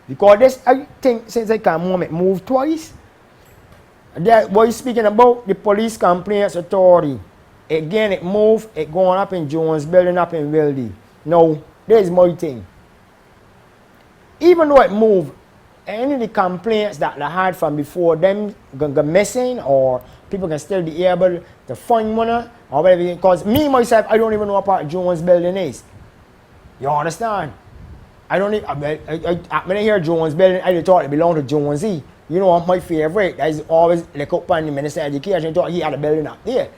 Because this, I think, since I can move, it moved twice. That what you're speaking about, the police complaints authority. Again, it moved, it going up in Jones, building up in Wildy. Now, there's my thing. Even though it moved, any of the complaints that I had from before them go missing, or people can still be able to find money, or whatever. Because me, myself, I don't even know what part Jones building is. You understand? I don't even, when I hear Jones building, I thought it belonged to Jonesy. You know, my favorite, that is always like up on the Minister of Education, thought he had a building up there.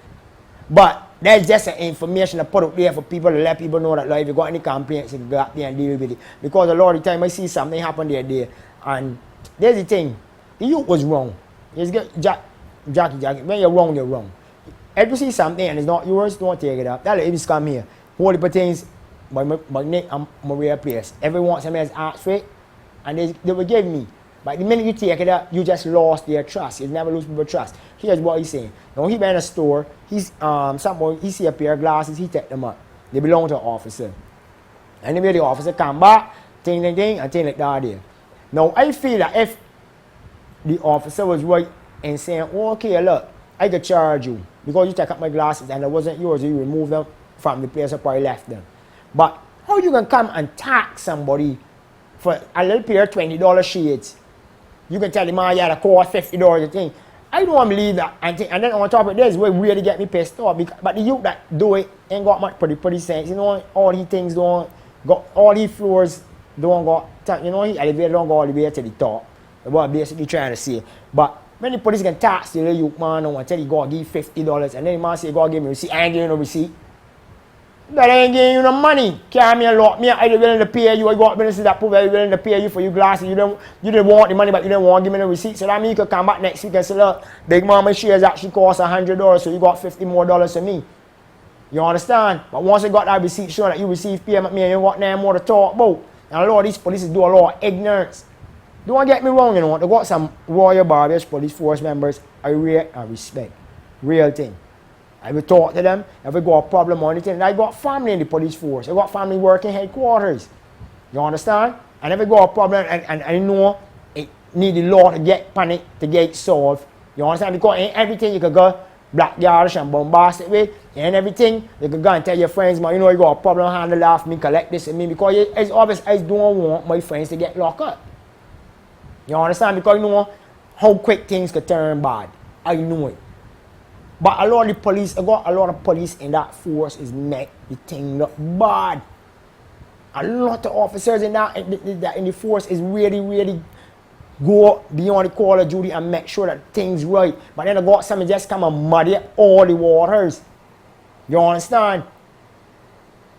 But that's just an information I put up there for people to let people know that, like, if you got any complaints, you can go up there and deal with it. Because a lot of the time I see something happen there, and there's the thing, the youth was wrong. You get Jackie, when you're wrong, you're wrong. If you see something and it's not yours, don't take it up. That's like if you come here, hold the things by Nick and Maria place. Everyone has asked for it, and they will give me. But the minute you take it up, you just lost their trust. You never lose people's trust. Here's what he's saying. Now he been in a store, he see a pair of glasses, he take them up. They belong to an officer. And then the officer come back, and thing like that there. Now I feel that if the officer was right in saying, oh, okay, look, I could charge you because you take up my glasses and it wasn't yours, you remove them from the place where I left them. But how you can come and tax somebody for a little pair of $20 shades? You can tell him, man, yeah, the cost $50 a thing. I don't believe that. And then on top of this, what really get me pissed off. But the youth that do it ain't got much pretty sense. You know, all these things don't got, all these floors don't got, you know, the elevator don't go all the way to the top. That's what I'm basically trying to say. But when the police can tax the little youth man and tell you go give $50, and then the man say, go give me a receipt, I ain't giving no receipt. That ain't giving you no money. Carry me and lock me. I willing to pay you. I got business that prove I willing to pay you for your glasses. You didn't want the money, but you didn't want to give me the receipt. So that means you could come back next week and say, look, Big Mama shares actually cost $100, so you got $50 more from me. You understand? But once you got that receipt showing that you receive payment, me and you got nothing more to talk about. And a lot of these police do a lot of ignorance. Don't get me wrong, you know. They got some Royal Barbados police force members I rate and respect. Real thing. I will talk to them if we got a problem or anything. I got family in the police force. I got family working headquarters. You understand? And if we got a problem and I know it need the law to get panic to get it solved. You understand? Because ain't everything you could go blackguardish and bombastic with. And everything you could go and tell your friends, man, you know you got a problem, handle that for me, collect this and me. Because it's obvious I don't want my friends to get locked up. You understand? Because you know how quick things could turn bad. I know it. But a lot of the police, I got a lot of police in that force is make the thing look bad. A lot of officers in the force is really go beyond the call of duty and make sure that things right. But then I got some just come and muddy up all the waters. You understand?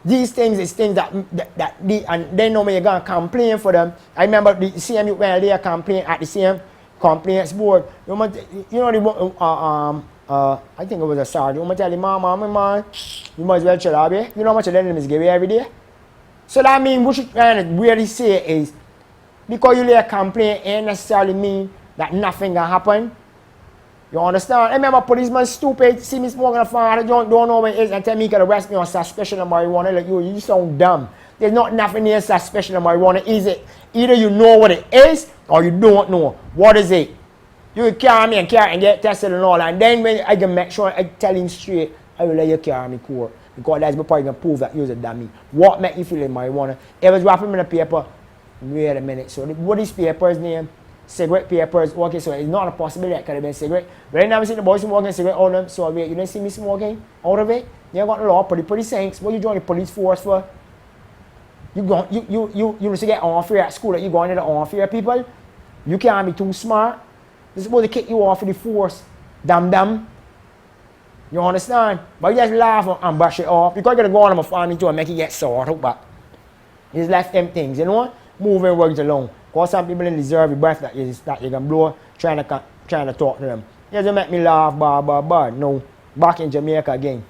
These things is things and they know me you're gonna complain for them. I remember the CMU when they complain at the same complaints board. You know the I think it was a sergeant. I'm tell him, man, you must well chill out, eh? You know how much of them is giving every day? So that means what you trying to really say is, because you lay a complaint ain't necessarily mean that nothing can happen. You understand? I remember policeman stupid, see me smoking a fire, don't know what it is, and tell me he can arrest me on suspicion of marijuana. Like you sound dumb. There's not nothing near suspicion of marijuana, is it? Either you know what it is, or you don't know. What is it? You will carry me and get tested and all that. And then when I can make sure I tell him straight, I will let you carry me court. Because that's before you can prove that you're a dummy. What make you feel in marijuana? It was wrapping in the paper. Wait a minute. So what is papers name? Cigarette papers. Okay, so it's not a possibility that could have been cigarette. But I never seen the boys smoking cigarette on them. So wait, you didn't see me smoking out of it? You got the law pretty saints. What you join the police force for? You used to get unfair at school that you going into the unfair people? You can't be too smart. They're supposed to kick you off of the force. Damn. You understand? But you just laugh and brush it off. Because you're going to go on and farm into and make it get sore. But you just left them things, you know? Moving works along. Because some people don't deserve the breath that you can blow trying to talk to them. You just make me laugh, bad. No. Back in Jamaica again.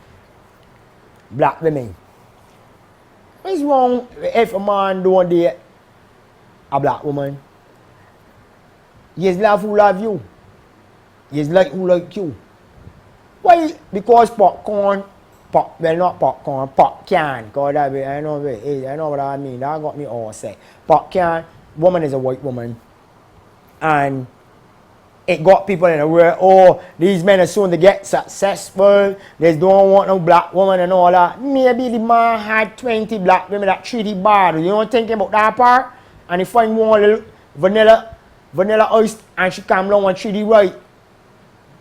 Black women. What's wrong if a man don't date a black woman? Yes, love who love you. Yes, like who like you. Why? Because popcorn, not popcorn, pop can. Because I know what I mean. That got me all set. Pop can, woman is a white woman. And it got people in the world, oh, these men are soon to get successful. They don't want no black woman and all that. Maybe the man had 20 black women that treat him bad. You don't think about that part? And he find one little vanilla ice and she come along and treat you right.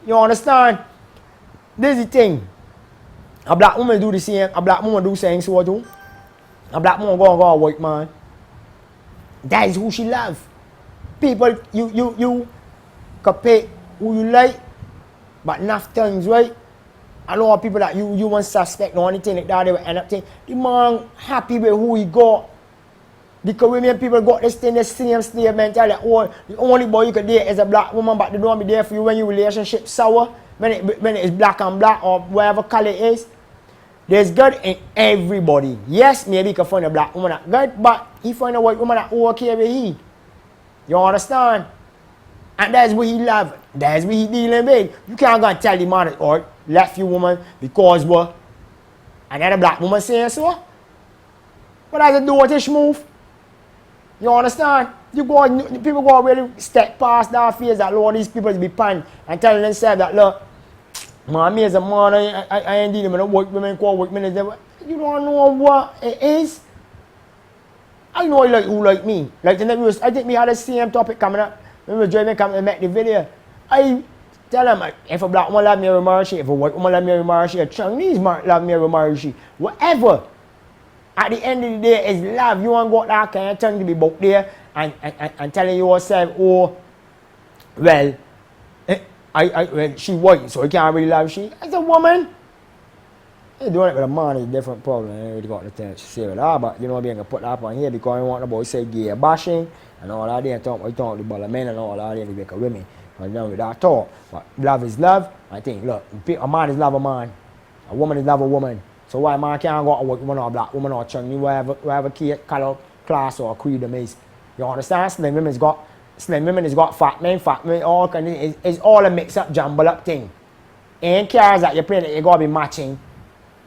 You understand? This is the thing. A black woman do the same. A black woman do saying so too. A black woman go a white man. That is who she love. People, you can pay who you like, but enough times, right? A lot of people that you won't suspect or anything like that, they will end up saying, the man happy with who he got. The Caribbean people got this thing, the same slave mentality. Oh, the only boy you could date is a black woman, but they don't be there for you when your relationship sour, when it is black and black or whatever color it is. There's good in everybody. Yes, maybe you can find a black woman that good, but he find a white woman that okay with he. You understand? And that's what he love. That's what he dealing with. You can't go and tell the man or left you woman because what? Another black woman saying so? But that's a dotish move. You understand? People go really step past that phase that a lot of these people be pan and telling themselves that look, Man, me as a man, I ain't dealing with a work women, call work men. You don't know what it is. I know like who like me. Like the next, I think we had the same topic coming up. When we were driving, coming to make the video. I tell them, if a black woman love me, I will marry she. If a white woman love me, I will marry she. A Chinese man love me, I will marry she. Whatever. At the end of the day, it's love. You want to go that kind of thing to be back there and telling yourself, oh, well, well, she white, so you can't really love she. As a woman, you're doing it with a man is a different problem. I ain't really got the thing to say with that, but you know, being put that up on here because I want the boy say gay bashing and all that there. I talk about the men and all that there to make a women. I'm done with that talk. But love is love. I think, look, a man is love a man, a woman is love a woman. So why man can't go to white woman or black woman or Chinese, whatever color, class or creed them is. You understand? Slim women has got fat men, all kind of, it's all a mix up, jumble up thing. Ain't cares that you're playing that you gotta be matching.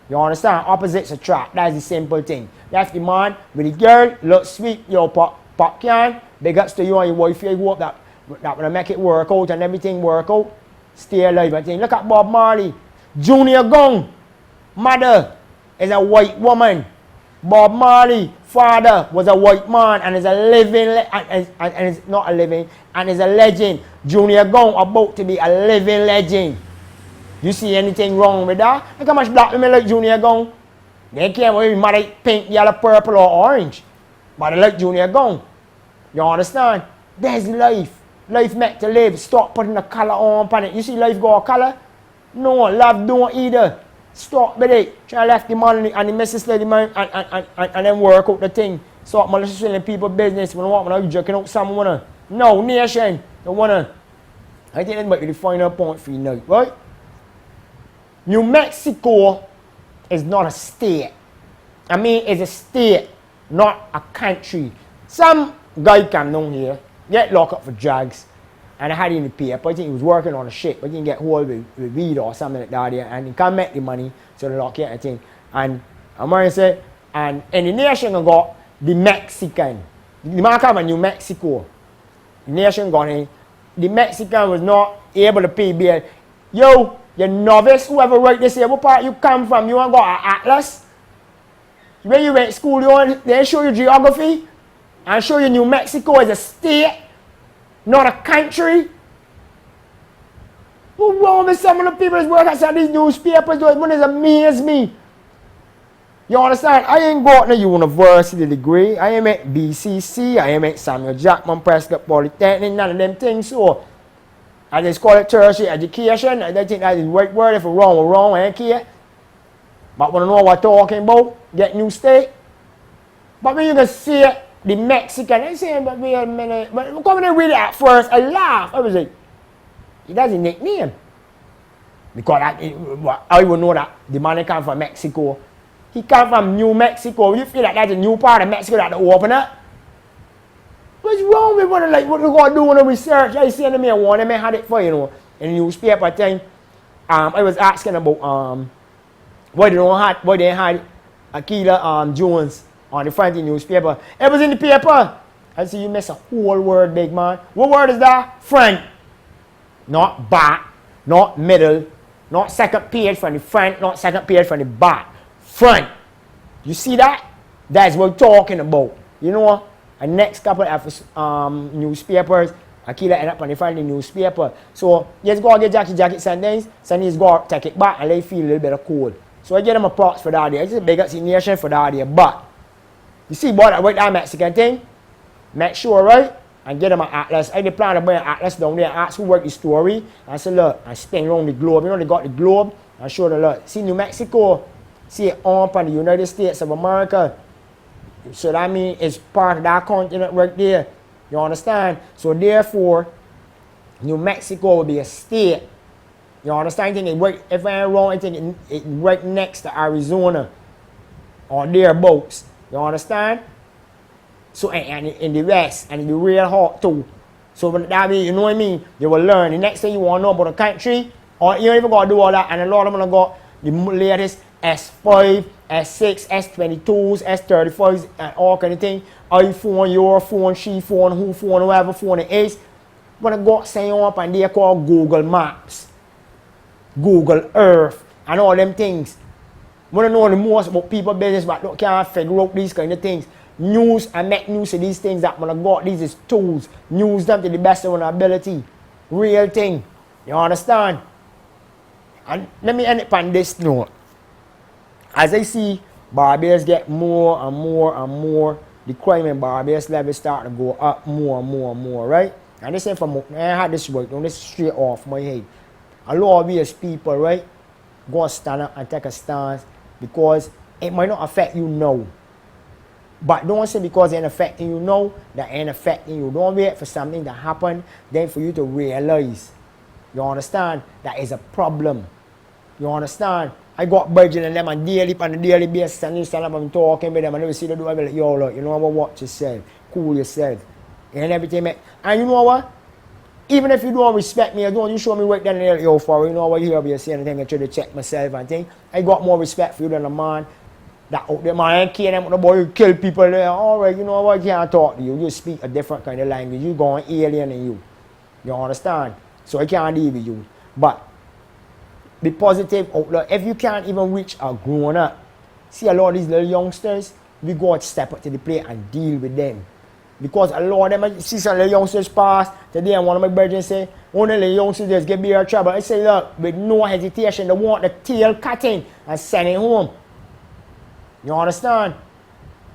You understand? Opposites attract. That's the simple thing. That's the man with the girl, look sweet, yo pop can, big ups to you and your wife, you hope that will make it work out and everything work out. Stay alive and thing. Look at Bob Marley. Junior Gong, mother is a white woman. Bob Marley, father was a white man and is a living, and is not a living, and is a legend. Junior Gong about to be a living legend. You see anything wrong with that? Look how much black women like Junior Gong. They can't even matter pink, yellow, purple or orange. But they like Junior Gong. You understand? There's life. Life meant to live. Stop putting the color on it. You see life go a color? No, love don't either. Stop with it. Try to left the man and the missus lady man and then work out the thing. Stop maliciously in people's business. When you jerking out someone. No, nation. Don't wanna. I think that might be the final point for you now, right? New Mexico is not a state. I mean, it's a state, not a country. Some guy came down here, get locked up for drugs, and I had it in the paper. I think he was working on a ship. I didn't get hold with weed or something like that, and he can't make the money, so they lock it, I think. And American said, and in the nation got the Mexican. The man come from New Mexico. The nation got in. The Mexican was not able to pay bail. Yo, you novice, whoever write this here, what part you come from? You want to go to Atlas? When you went to school, they show you geography and show you New Mexico is a state, not a country. What's wrong with some of the people that work outside these newspapers? Those ones amaze me. You understand? I ain't got no university degree. I ain't at BCC. I ain't at Samuel Jackman Prescott Polytechnic. None of them things. So I just call it tertiary education. I think that is the right word. If it's wrong, we're wrong. I ain't care. But when I know what I'm talking about, get new state. But when you can see it, the Mexican, I say, but wait a minute. But come and read it at first, I laugh. I was like, he doesn't nickname. Because I would know that the man come from Mexico. He come from New Mexico. You feel like that's a new part of Mexico that they open up? What's wrong with what you got to do when you research? I see to me, I want to had it for, you know, in the newspaper thing. I was asking about why they had Akila Jones on the front of the newspaper. It was in the paper. I see you miss a whole word, big man. What word is that? Front. Not back. Not middle. Not second page from the front. Not second page from the back. Front. You see that? That's what we're talking about. You know, the next couple of newspapers, Akila end up on the front of the newspaper. So, just go get jacket Sundays. Sundays go take it back and let you feel a little bit of cold. So I give them a props for that day. I just big up the nation for that day. But you see boy that work that Mexican thing? Make sure, right? And get them an atlas. I plan to bring an atlas down there and ask who worked the story. And say, look, I spin around the globe. You know they got the globe. And show them, look. See New Mexico. See it up on the United States of America. So that means it's part of that continent right there. You understand? So therefore, New Mexico will be a state. You understand? I think it right, if I'm wrong, I think it right next to Arizona or thereabouts. You understand? So and in the West, and it be real hot too. So when that be, you know what I mean? You will learn. The next thing you want to know about the country, or you don't even got to do all that, and a lot of them got the latest S5, S6, S22s, S35s, and all kind of thing. iPhone, your phone, she phone, who phone, whoever phone it is. When I got sign up and they call Google Maps. Google Earth, and all them things. We don't know the most about people business, but can't figure out these kind of things. News and make news of these things that when I got these is tools. Use them to the best of our ability. Real thing. You understand? And let me end it on this note. As I see Barbados get more and more and more, the crime in Barbados level start to go up more and more and more, right? And this ain't from I had this work, this straight off my head. A lot of these people, right, go stand up and take a stance because it might not affect you now. But don't say because it ain't affecting you now, that ain't affecting you. Don't wait for something to happen, then for you to realize. You understand? That is a problem. You understand? I got Virgin and them and on the daily basis and you stand up and talking with them and they see the do like, yo, look, you know what, watch yourself, cool yourself, and everything. And you know what? Even if you don't respect me, you show me work then yo for you know what you hear me say anything, I try to check myself and think. I got more respect for you than a man that out there, man, I ain't care them the boy you kill people there. Alright, you know what, I can't talk to you. You speak a different kind of language. You going alien in you. You understand? So I can't deal with you. But be positive outlook. If you can't even reach a grown up, see a lot of these little youngsters, we got to step up to the plate and deal with them. Because a lot of them, I see some little youngsters pass today, and one of my brothers say, one of the youngsters just get bigger trouble. I say, look, with no hesitation, they want the tail cutting and send it home. You understand?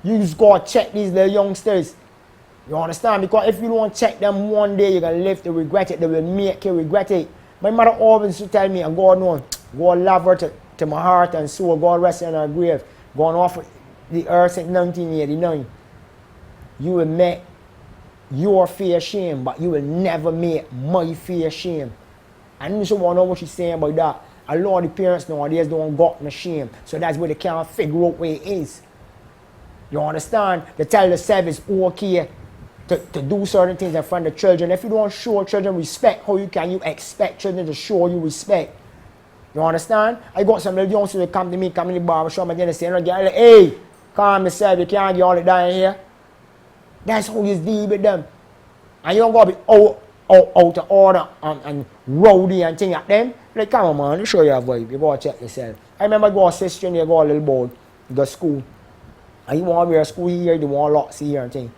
You just got to check these little youngsters. You understand? Because if you don't check them one day, you're going to live to regret it. They will make you regret it. My mother always used to tell me, and God knows, God love her to my heart and soul. God rest in her grave. Gone off the earth since 1989. You will make your fear shame, but you will never make my fear shame. And you should want to know what she's saying about that. A lot of the parents nowadays don't got no shame. So that's why they can't figure out where it is. You understand? They tell themselves it's okay to do certain things in front of children. If you don't show children respect, how can you expect children to show you respect? You understand? I got some little youngsters that come to me, come in the barbershop, and then they say, hey, calm yourself, you can't get all it down here. That's how you deal with them. And you don't got to be out of order and rowdy and things like them. Like, come on, man, let me show you a vibe. You got to check yourself. I remember I got a sister and you got a little boy, you go to school. And you want to wear school here, you want lots here and things.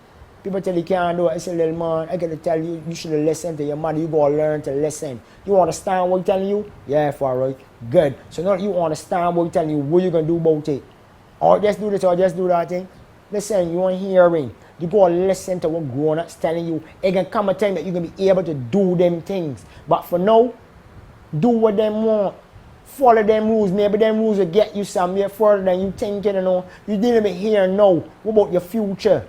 People tell you can't do it. I say, little man, I got to tell you, you should listen to your mother. You got to learn to listen. You understand what I'm telling you? Yeah, for right. Good. So now you understand what I'm telling you, what you going to do about it. Or just do this or just do that thing. Listen, you want hearing. You got to listen to what grown-ups telling you. It can come a time that you're going to be able to do them things. But for now, do what them want. Follow them rules. Maybe them rules will get you somewhere further than you thinking, you know. You're dealing with here and now. What about your future?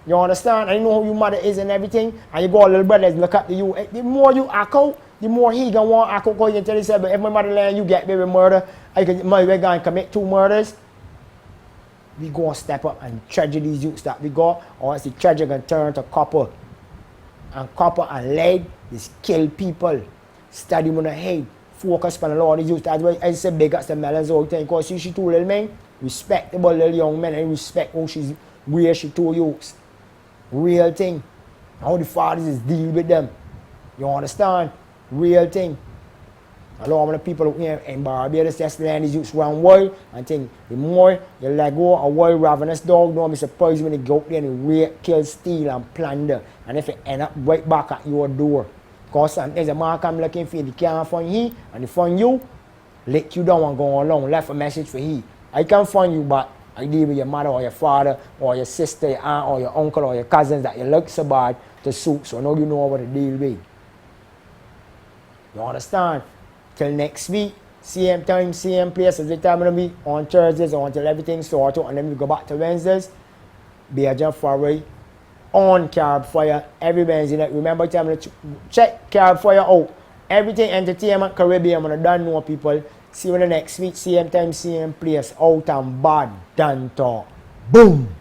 You understand? I know who your mother is and everything. And you got a little brother look up to you. The more you act out, the more he gonna want to act out. Because you can tell yourself, but if my mother land, you get baby murder, I can maybe going to commit 2 murders. We go step up and treasure these youths that we got, or else the treasure can turn to copper. And copper and lead is kill people. Study on the head. Focus on a lot of these youths. That's why I say big as the melons all the time. Because she 2 little men, respectable little young men, and respect how she's where she 2 youths. Real thing. How the fathers is deal with them. You understand? Real thing. A lot of the people here in Barbados just land these youths around wild and think the more you let go a wild ravenous dog, don't be surprised when they go out there and rape, kill, steal and plunder. And if it end up right back at your door. Because sometimes a man come looking for you, they can't find he and they find you, let you down and go along, left a message for he. I can find you, but I deal with your mother or your father or your sister, your aunt or your uncle or your cousins that you look so bad to suit, so now you know what to deal with. You understand? Till next week, same time, same place, every time of the week, on Thursdays or until everything's sorted, and then we go back to Wednesdays. Be a jump forward on Caribfyah every Wednesday night. Remember, check Caribfyah out. Everything entertainment, Caribbean, when I don't know people. See you in the next week, same time, same place, out and bad, done talk. Boom!